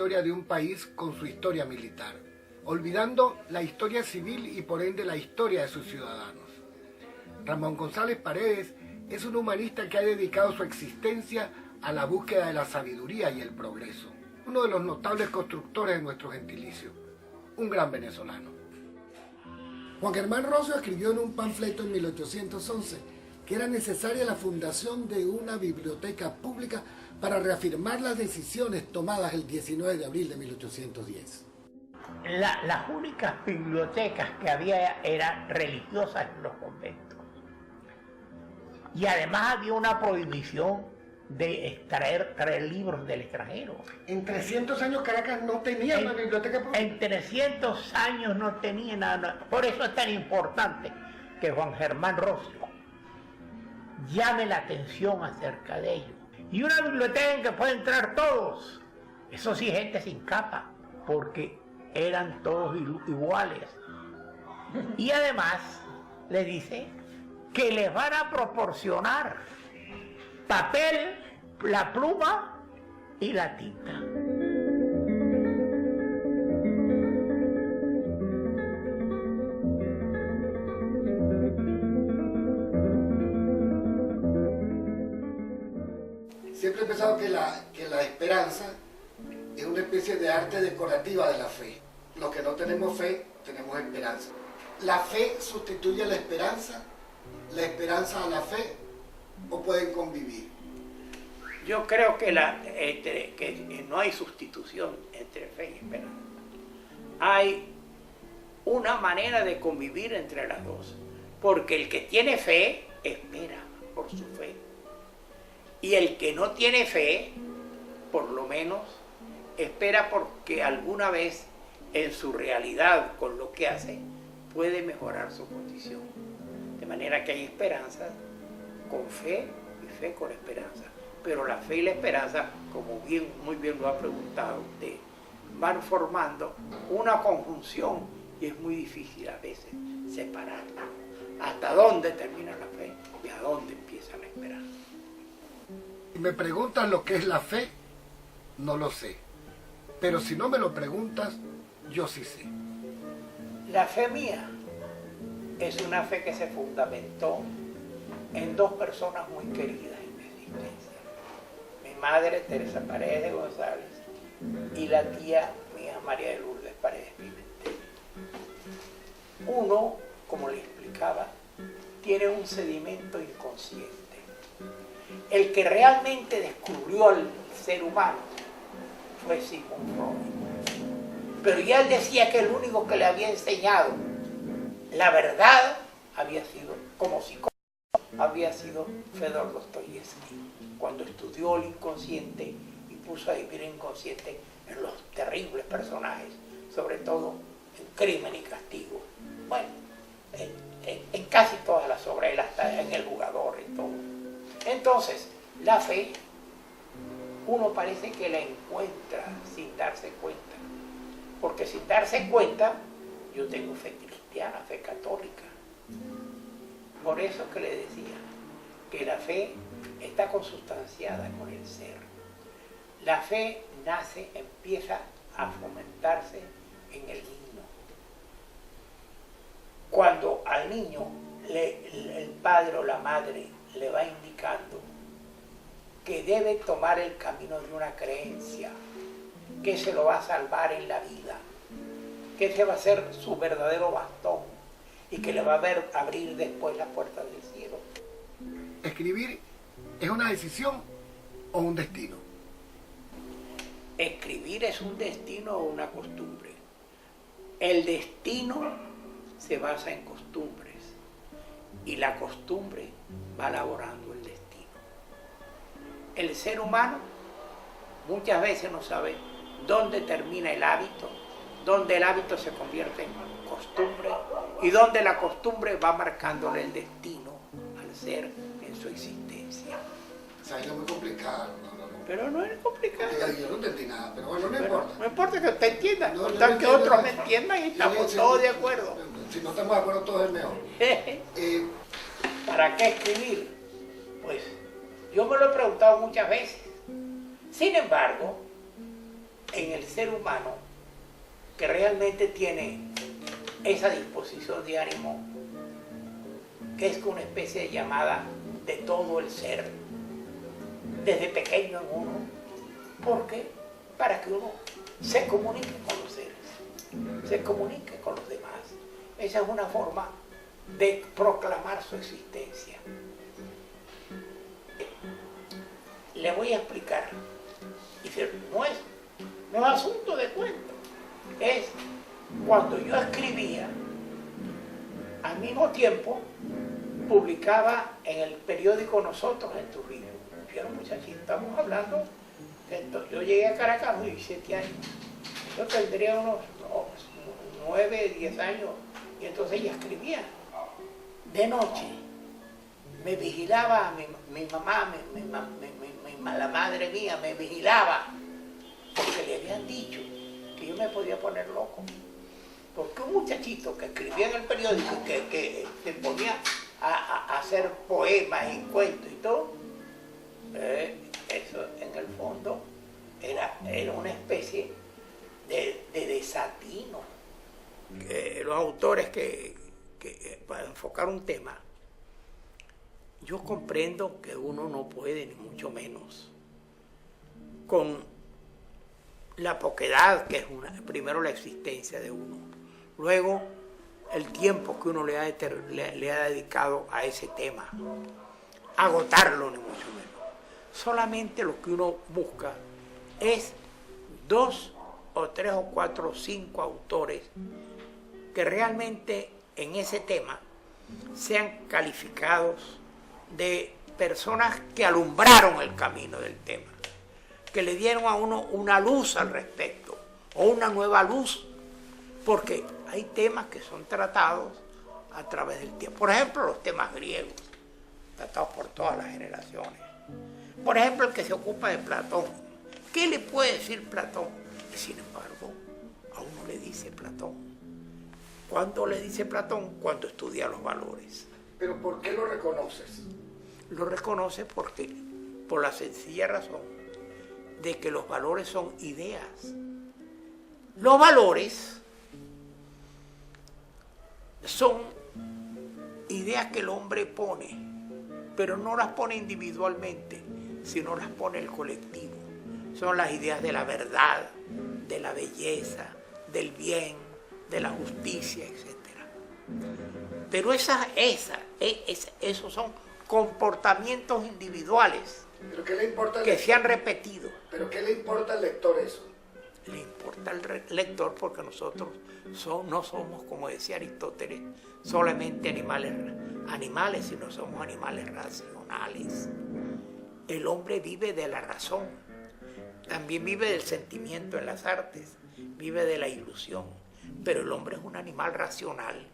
historia de un país con su historia militar, olvidando la historia civil y por ende la historia de sus ciudadanos. Ramón González Paredes es un humanista que ha dedicado su existencia a la búsqueda de la sabiduría y el progreso, uno de los notables constructores de nuestro gentilicio, un gran venezolano. Juan Germán Rossio escribió en un panfleto en 1811 que era necesaria la fundación de una biblioteca pública para reafirmar las decisiones tomadas el 19 de abril de 1810. Las únicas bibliotecas que había eran religiosas en los conventos. Y además había una prohibición de traer libros del extranjero. En 300 años Caracas no tenía una biblioteca pública. En 300 años no tenía nada. Por eso es tan importante que Juan Germán Rossio llame la atención acerca de ello. Y una biblioteca en que pueden entrar todos. Eso sí, gente sin capa, porque eran todos iguales. Y además le dice que les van a proporcionar papel, la pluma y la tinta. Siempre he pensado que la esperanza es una especie de arte decorativa de la fe. Los que no tenemos fe, tenemos esperanza. ¿La fe sustituye a la esperanza a la fe, o pueden convivir? Yo creo que no hay sustitución entre fe y esperanza. Hay una manera de convivir entre las dos, porque el que tiene fe espera por su fe. Y el que no tiene fe, por lo menos, espera porque alguna vez en su realidad con lo que hace puede mejorar su condición. De manera que hay esperanza con fe y fe con esperanza. Pero la fe y la esperanza, como muy bien lo ha preguntado usted, van formando una conjunción y es muy difícil a veces separarla. ¿Hasta dónde termina la fe y a dónde empieza la esperanza? Y me preguntas lo que es la fe, no lo sé. Pero si no me lo preguntas, yo sí sé. La fe mía es una fe que se fundamentó en dos personas muy queridas en mi existencia. Mi madre, Teresa Paredes de González, y la tía mía, María de Lourdes Paredes Pimentel. Uno, como le explicaba, tiene un sedimento inconsciente. El que realmente descubrió al ser humano fue Sigmund Freud. Pero ya él decía que el único que le había enseñado la verdad había sido, como psicólogo, había sido Fedor Dostoyevsky, cuando estudió el inconsciente y puso a vivir el inconsciente en los terribles personajes, sobre todo en Crimen y Castigo. Bueno, en casi todas las obras, él hasta en El Jugador y todo. Entonces, la fe, uno parece que la encuentra sin darse cuenta. Porque sin darse cuenta, yo tengo fe cristiana, fe católica. Por eso que le decía que la fe está consustanciada con el ser. La fe nace, empieza a fomentarse en el niño. Cuando al niño el padre o la madre le va indicando que debe tomar el camino de una creencia, que se lo va a salvar en la vida, que ese va a ser su verdadero bastón y que le va a abrir después las puertas del cielo. ¿Escribir es una decisión o un destino? Escribir es un destino o una costumbre. El destino se basa en costumbres y la costumbre va elaborando el destino. El ser humano muchas veces no sabe dónde termina el hábito, dónde el hábito se convierte en costumbre y dónde la costumbre va marcándole el destino al ser en su existencia. O sea, es muy complicado. Pero no es complicado. Yo no entendí nada, pero bueno, no importa. No importa que usted entienda, no, tal que otros me entiendan y estamos todos de acuerdo. Si no estamos de acuerdo, todo es mejor. ¿Para qué escribir? Pues yo me lo he preguntado muchas veces. Sin embargo, en el ser humano que realmente tiene esa disposición de ánimo, que es una especie de llamada de todo el ser, desde pequeño en uno, porque para que uno se comunique con los seres, se comunique con los demás. Esa es una forma de proclamar su existencia. Le voy a explicar. Dice, no es asunto de cuento. Es cuando yo escribía, al mismo tiempo publicaba en el periódico Nosotros en Trujillo. Pero muchachito, estamos hablando, yo llegué a Caracas a los 17 años. Yo tendría unos 9, 10 años. Y entonces ella escribía. De noche me vigilaba mi mamá, la madre mía me vigilaba, porque le habían dicho que yo me podía poner loco. Porque un muchachito que escribía en el periódico, que se ponía a hacer poemas y cuentos y todo, eso en el fondo era una especie de desatino. Los autores que para enfocar un tema, yo comprendo que uno no puede, ni mucho menos, con la poquedad que es primero la existencia de uno, luego el tiempo que uno le ha dedicado a ese tema, agotarlo ni mucho menos. Solamente lo que uno busca es 2 o 3 o 4 o 5 autores que realmente en ese tema sean calificados de personas que alumbraron el camino del tema, que le dieron a uno una luz al respecto, o una nueva luz, porque hay temas que son tratados a través del tiempo. Por ejemplo, los temas griegos, tratados por todas las generaciones. Por ejemplo, el que se ocupa de Platón. ¿Qué le puede decir Platón? Y sin embargo, a uno le dice Platón. ¿Cuándo le dice Platón? Cuando estudia los valores. ¿Pero por qué lo reconoces? Lo reconoce porque, por la sencilla razón de que los valores son ideas. Los valores son ideas que el hombre pone, pero no las pone individualmente, sino las pone el colectivo. Son las ideas de la verdad, de la belleza, del bien, de la justicia, etc. Pero esos son comportamientos individuales. ¿Pero qué le importa que se han repetido. ¿Pero qué le importa al lector eso? Le importa al lector porque nosotros no somos, como decía Aristóteles, solamente animales, sino somos animales racionales. El hombre vive de la razón, también vive del sentimiento en las artes, vive de la ilusión, pero el hombre es un animal racional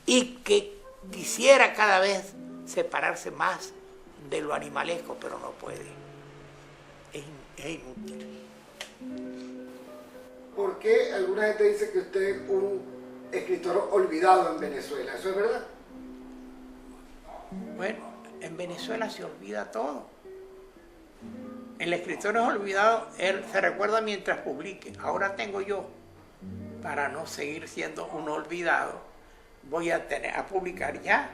y que quisiera cada vez separarse más de lo animalesco, pero no puede. Es inútil. ¿Por qué alguna gente dice que usted es un escritor olvidado en Venezuela? ¿Eso es verdad? Bueno, en Venezuela se olvida todo. El escritor es olvidado, él se recuerda mientras publique. Ahora tengo yo, para no seguir siendo un olvidado, voy a publicar ya.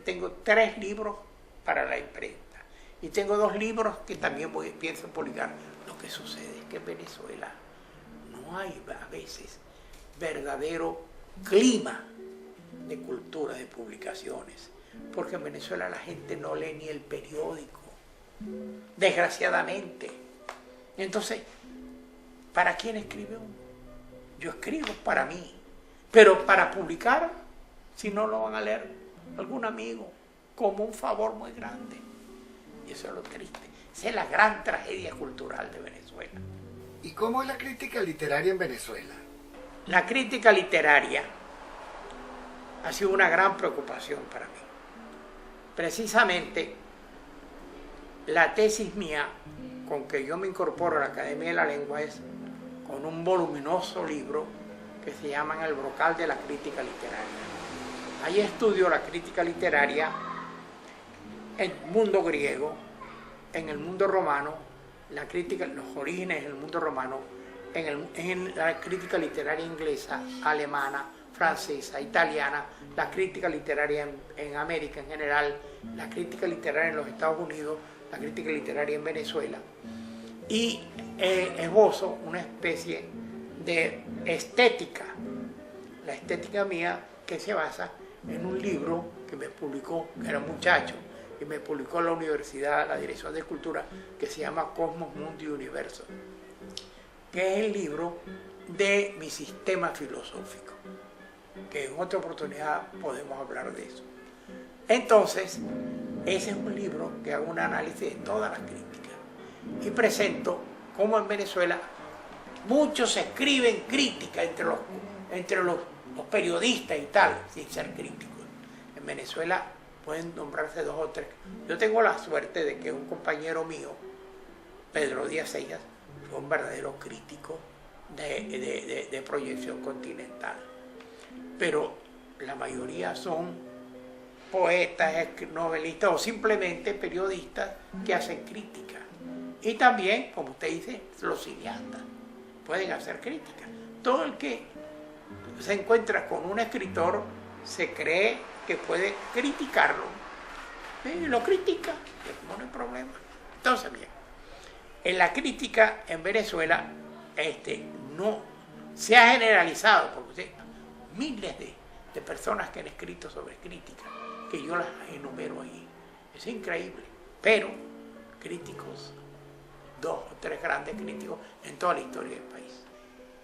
Tengo 3 libros para la imprenta y tengo 2 libros que también pienso publicar. Lo que sucede es que en Venezuela no hay a veces verdadero clima de cultura de publicaciones, porque en Venezuela la gente no lee ni el periódico, desgraciadamente. Entonces, ¿para quién escribe uno? Yo escribo para mí, pero para publicar, si no lo van a leer algún amigo, como un favor muy grande. Y eso es lo triste. Esa es la gran tragedia cultural de Venezuela. ¿Y cómo es la crítica literaria en Venezuela? La crítica literaria ha sido una gran preocupación para mí. Precisamente, la tesis mía, con que yo me incorporo a la Academia de la Lengua, es con un voluminoso libro que se llama En el brocal de la crítica literaria. Ahí estudio la crítica literaria en el mundo griego, en el mundo romano, la crítica, los orígenes del mundo romano en la crítica literaria inglesa, alemana, francesa, italiana, la crítica literaria en América en general, la crítica literaria en los Estados Unidos, la crítica literaria en Venezuela, y esbozo una especie de estética, la estética mía, que se basa en un libro que me publicó, que era un muchacho, y me publicó la universidad, la Dirección de Cultura, que se llama Cosmos, Mundo y Universo, que es el libro de mi sistema filosófico, que en otra oportunidad podemos hablar de eso. Entonces, ese es un libro que hago un análisis de todas las críticas y presento cómo en Venezuela muchos escriben crítica entre los periodistas y tal, sin ser críticos. En Venezuela pueden nombrarse 2 o 3. Yo tengo la suerte de que un compañero mío, Pedro Díaz Seijas, fue un verdadero crítico de proyección continental. Pero la mayoría son poetas, novelistas o simplemente periodistas que hacen crítica. Y también, como usted dice, los cineastas pueden hacer crítica. Todo el que se encuentra con un escritor se cree que puede criticarlo. Y lo critica, no hay problema. Entonces, bien, en la crítica en Venezuela no se ha generalizado, porque miles de personas que han escrito sobre crítica, que yo las enumero ahí. Es increíble. Pero críticos, 2 o 3 grandes críticos en toda la historia del país.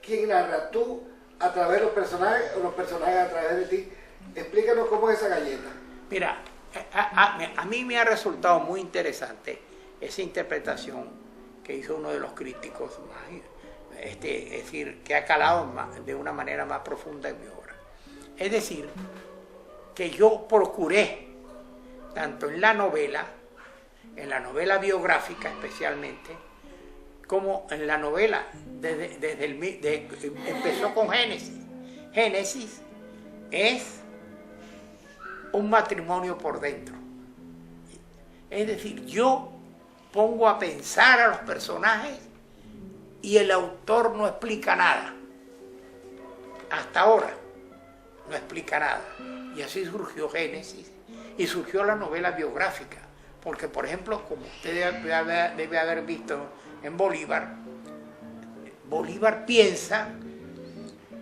¿Quién narra? ¿Tú a través de los personajes o los personajes a través de ti? Explícanos cómo es esa galleta. Mira, a mí me ha resultado muy interesante esa interpretación que hizo uno de los críticos, es decir, que ha calado de una manera más profunda en mi obra. Es decir, que yo procuré, tanto en la novela biográfica especialmente, como en la novela, empezó con Génesis. Génesis es un matrimonio por dentro. Es decir, yo pongo a pensar a los personajes y el autor no explica nada. Hasta ahora no explica nada. Y así surgió Génesis y surgió la novela biográfica. Porque, por ejemplo, como usted debe haber visto en Bolívar, Bolívar piensa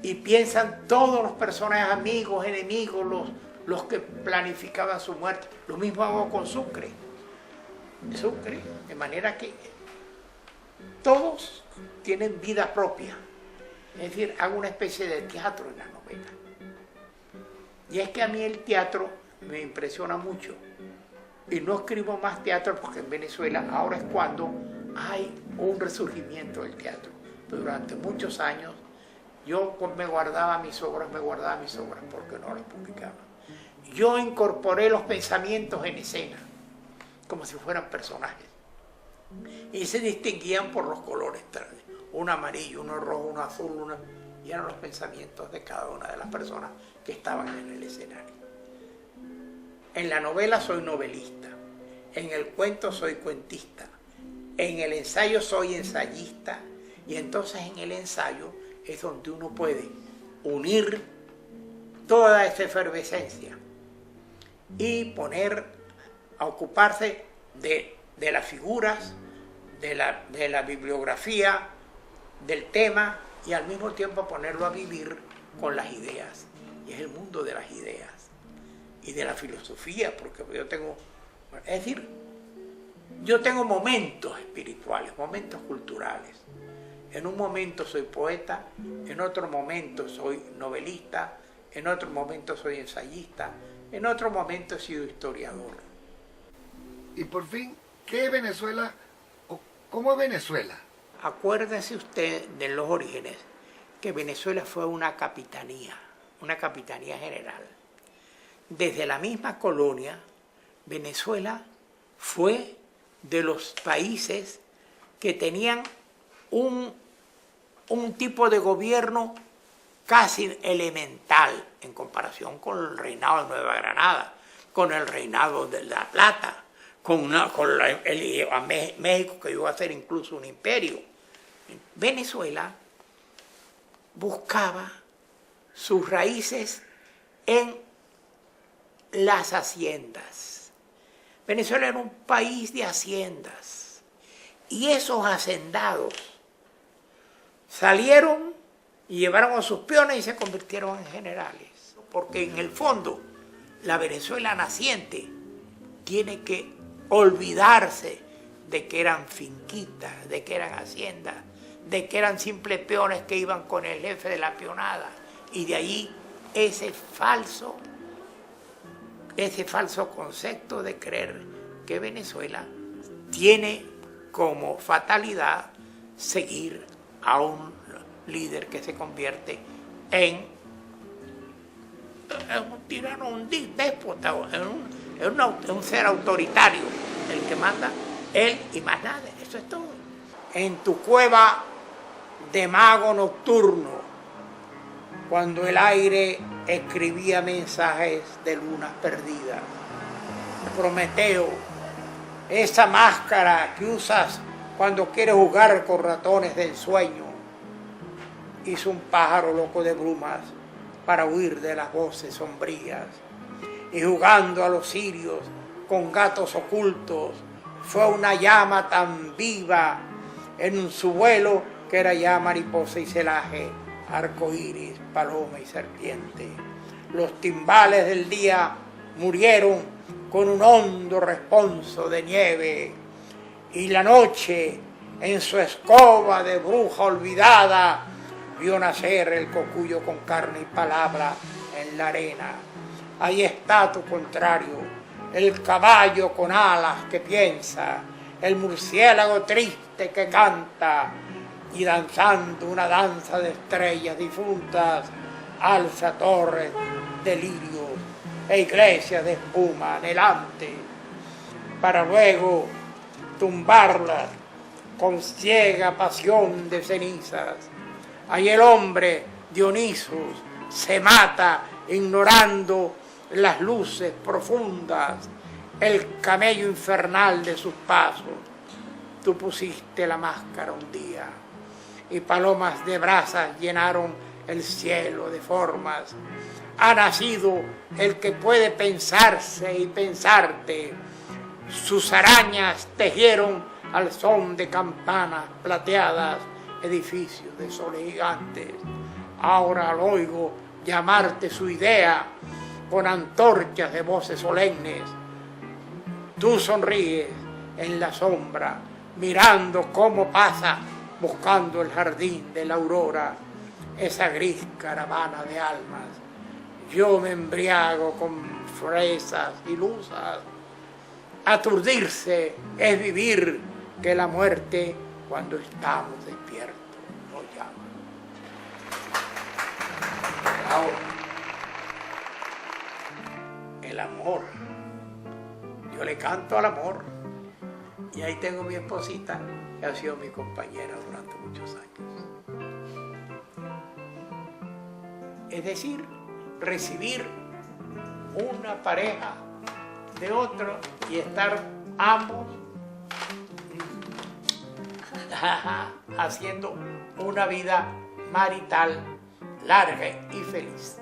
y piensan todos los personajes, amigos, enemigos, los que planificaban su muerte. Lo mismo hago con Sucre. Sucre, de manera que todos tienen vida propia. Es decir, hago una especie de teatro en la novela. Y es que a mí el teatro me impresiona mucho. Y no escribo más teatro porque en Venezuela ahora es cuando hay un resurgimiento del teatro. Pero durante muchos años yo me guardaba mis obras porque no las publicaba. Yo incorporé los pensamientos en escena, como si fueran personajes. Y se distinguían por los colores, un amarillo, uno rojo, uno azul, y eran los pensamientos de cada una de las personas que estaban en el escenario. En la novela soy novelista, en el cuento soy cuentista, en el ensayo soy ensayista, y entonces en el ensayo es donde uno puede unir toda esa efervescencia y poner a ocuparse de las figuras, de la bibliografía, del tema, y al mismo tiempo ponerlo a vivir con las ideas. Y es el mundo de las ideas y de la filosofía, porque yo tengo momentos espirituales, momentos culturales. En un momento soy poeta, en otro momento soy novelista, en otro momento soy ensayista, en otro momento he sido historiador. Y por fin, ¿qué es Venezuela o cómo es Venezuela? Acuérdese usted de los orígenes, que Venezuela fue una capitanía general. Desde la misma colonia, Venezuela fue de los países que tenían un tipo de gobierno casi elemental en comparación con el reinado de Nueva Granada, con el reinado de La Plata, con México, que iba a ser incluso un imperio. Venezuela buscaba sus raíces en las haciendas. Venezuela era un país de haciendas y esos hacendados salieron y llevaron a sus peones y se convirtieron en generales, porque en el fondo la Venezuela naciente tiene que olvidarse de que eran finquitas, de que eran haciendas, de que eran simples peones que iban con el jefe de la peonada, y de ahí ese falso concepto de creer que Venezuela tiene como fatalidad seguir a un líder que se convierte en un tirano, un déspota, en un ser autoritario, el que manda él y más nada, eso es todo. En tu cueva de mago nocturno, cuando el aire escribía mensajes de lunas perdidas, Prometeo, esa máscara que usas cuando quieres jugar con ratones del sueño, hizo un pájaro loco de brumas para huir de las voces sombrías, y jugando a los cirios con gatos ocultos, fue una llama tan viva en su vuelo que era ya mariposa y celaje, arcoíris, paloma y serpiente. Los timbales del día murieron con un hondo responso de nieve, y la noche en su escoba de bruja olvidada vio nacer el cocuyo con carne y palabra en la arena. Ahí está tu contrario, el caballo con alas que piensa, el murciélago triste que canta, y danzando una danza de estrellas difuntas, alza torres de lirios e iglesias de espuma anhelante, para luego tumbarlas con ciega pasión de cenizas. Ahí el hombre Dionisos se mata ignorando las luces profundas, el camello infernal de sus pasos. Tú pusiste la máscara un día y palomas de brasas llenaron el cielo de formas. Ha nacido el que puede pensarse y pensarte. Sus arañas tejieron al son de campanas plateadas edificios de soles gigantes. Ahora al oigo llamarte su idea con antorchas de voces solemnes. Tú sonríes en la sombra, mirando cómo pasa, buscando el jardín de la aurora, esa gris caravana de almas. Yo me embriago con fresas y luzas. Aturdirse es vivir, que la muerte, cuando estamos despiertos, nos llama. Ahora, el amor. Yo le canto al amor. Y ahí tengo mi esposita, que ha sido mi compañera durante muchos años. Es decir, recibir una pareja de otro y estar ambos haciendo una vida marital larga y feliz.